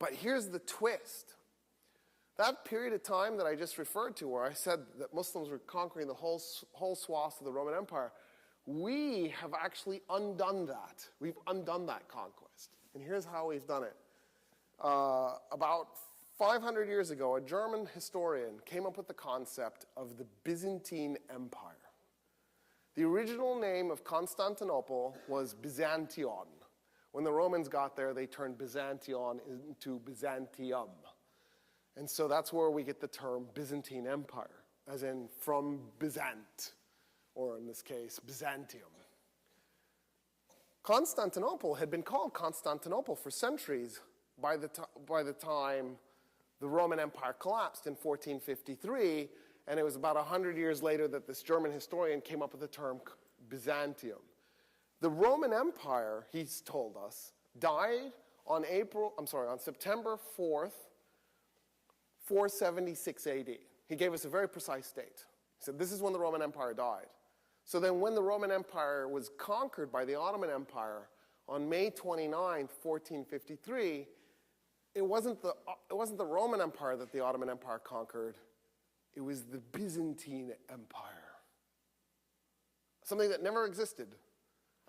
But here's the twist. That period of time that I just referred to, where I said that Muslims were conquering the whole swath of the Roman Empire, we have actually undone that. We've undone that conquest. And here's how we've done it. About 500 years ago, a German historian came up with the concept of the Byzantine Empire. The original name of Constantinople was Byzantion. When the Romans got there, they turned Byzantion into Byzantium. And so that's where we get the term Byzantine Empire, as in from Byzant, or in this case, Byzantium. Constantinople had been called Constantinople for centuries by the time the Roman Empire collapsed in 1453, and it was about 100 years later that this German historian came up with the term Byzantium. The Roman Empire, he's told us, died on September 4th, 476 AD. He gave us a very precise date. He said, this is when the Roman Empire died. So then when the Roman Empire was conquered by the Ottoman Empire on May 29th, 1453, it wasn't the Roman Empire that the Ottoman Empire conquered. It was the Byzantine Empire. Something that never existed.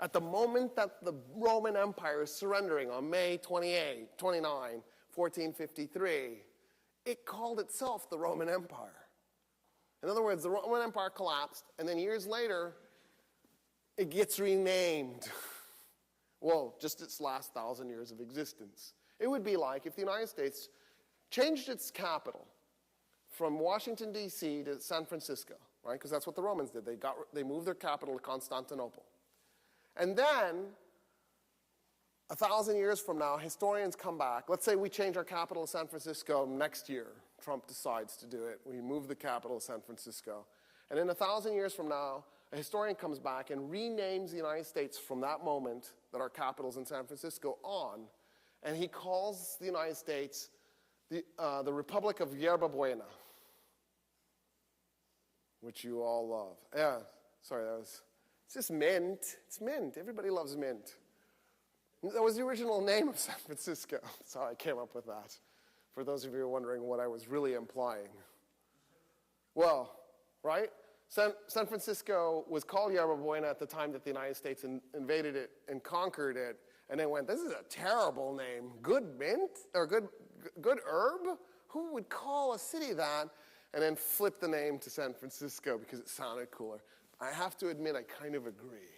At the moment that the Roman Empire is surrendering on May 29, 1453, it called itself the Roman Empire. In other words, the Roman Empire collapsed, and then years later, it gets renamed. Well, just its last 1,000 years of existence. It would be like if the United States changed its capital from Washington, D.C. to San Francisco, right? Because that's what the Romans did. They moved their capital to Constantinople. And then, 1,000 years from now, historians come back. Let's say we change our capital to San Francisco next year. Trump decides to do it. We move the capital to San Francisco. And in 1,000 years from now, a historian comes back and renames the United States from that moment that our capital's in San Francisco on. And he calls the United States the Republic of Yerba Buena, which you all love. Yeah, sorry, it's just mint. It's mint. Everybody loves mint. That was the original name of San Francisco. That's how I came up with that. For those of you who are wondering what I was really implying. Well, right? San Francisco was called Yerba Buena at the time that the United States invaded it and conquered it, and then went, this is a terrible name. Good mint? Or good herb? Who would call a city that? And then flip the name to San Francisco because it sounded cooler. I have to admit, I kind of agree.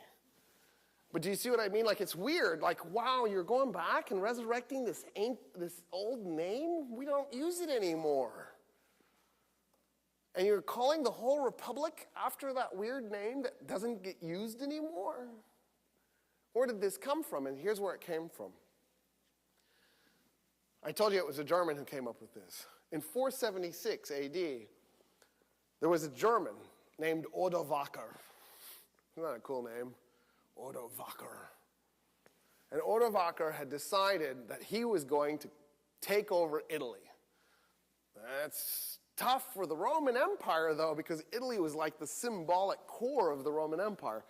But do you see what I mean? Like, it's weird. Like, wow, you're going back and resurrecting this old name? We don't use it anymore. And you're calling the whole republic after that weird name that doesn't get used anymore? Where did this come from? And here's where it came from. I told you it was a German who came up with this. In 476 AD, there was a German named Odovaker. Isn't that a cool name? Odovaker. And Odovaker had decided that he was going to take over Italy. That's tough for the Roman Empire, though, because Italy was like the symbolic core of the Roman Empire.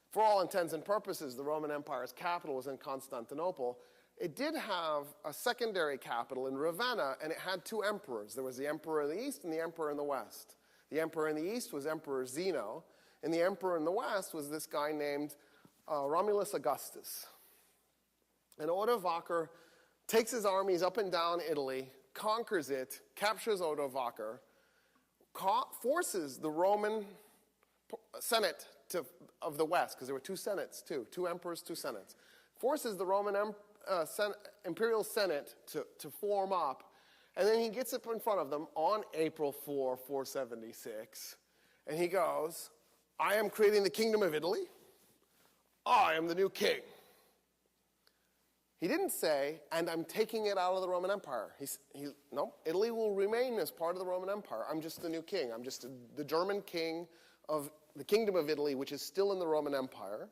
For all intents and purposes, the Roman Empire's capital was in Constantinople. It did have a secondary capital in Ravenna, and it had two emperors. There was the emperor in the east and the emperor in the west. The emperor in the east was Emperor Zeno, and the emperor in the west was this guy named Romulus Augustus. And Odovaker takes his armies up and down Italy, conquers it, captures Odovaker, forces the Roman Senate of the West, because there were two senates too, two emperors, two senates, forces the Roman Imperial Senate to form up, and then he gets up in front of them on April 4, 476, and he goes, I am creating the kingdom of Italy. I am the new king. He didn't say, and I'm taking it out of the Roman Empire. No, Italy will remain as part of the Roman Empire. I'm just the new king. I'm just the German king of the kingdom of Italy, which is still in the Roman Empire.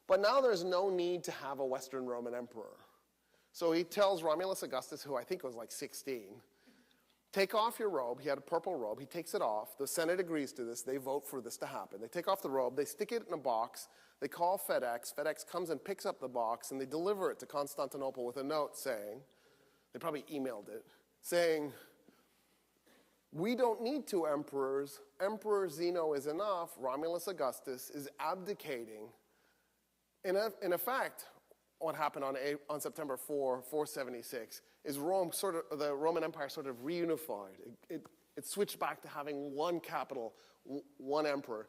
But now there's no need to have a Western Roman emperor. So he tells Romulus Augustus, who I think was like 16, take off your robe. He had a purple robe. He takes it off. The Senate agrees to this. They vote for this to happen. They take off the robe. They stick it in a box. They call FedEx. FedEx comes and picks up the box, and they deliver it to Constantinople with a note saying, They probably emailed it, saying, we don't need two emperors. Emperor Zeno is enough. Romulus Augustus is abdicating. In effect, what happened on September 4, 476, is the Roman Empire sort of reunified. It switched back to having one capital, one emperor.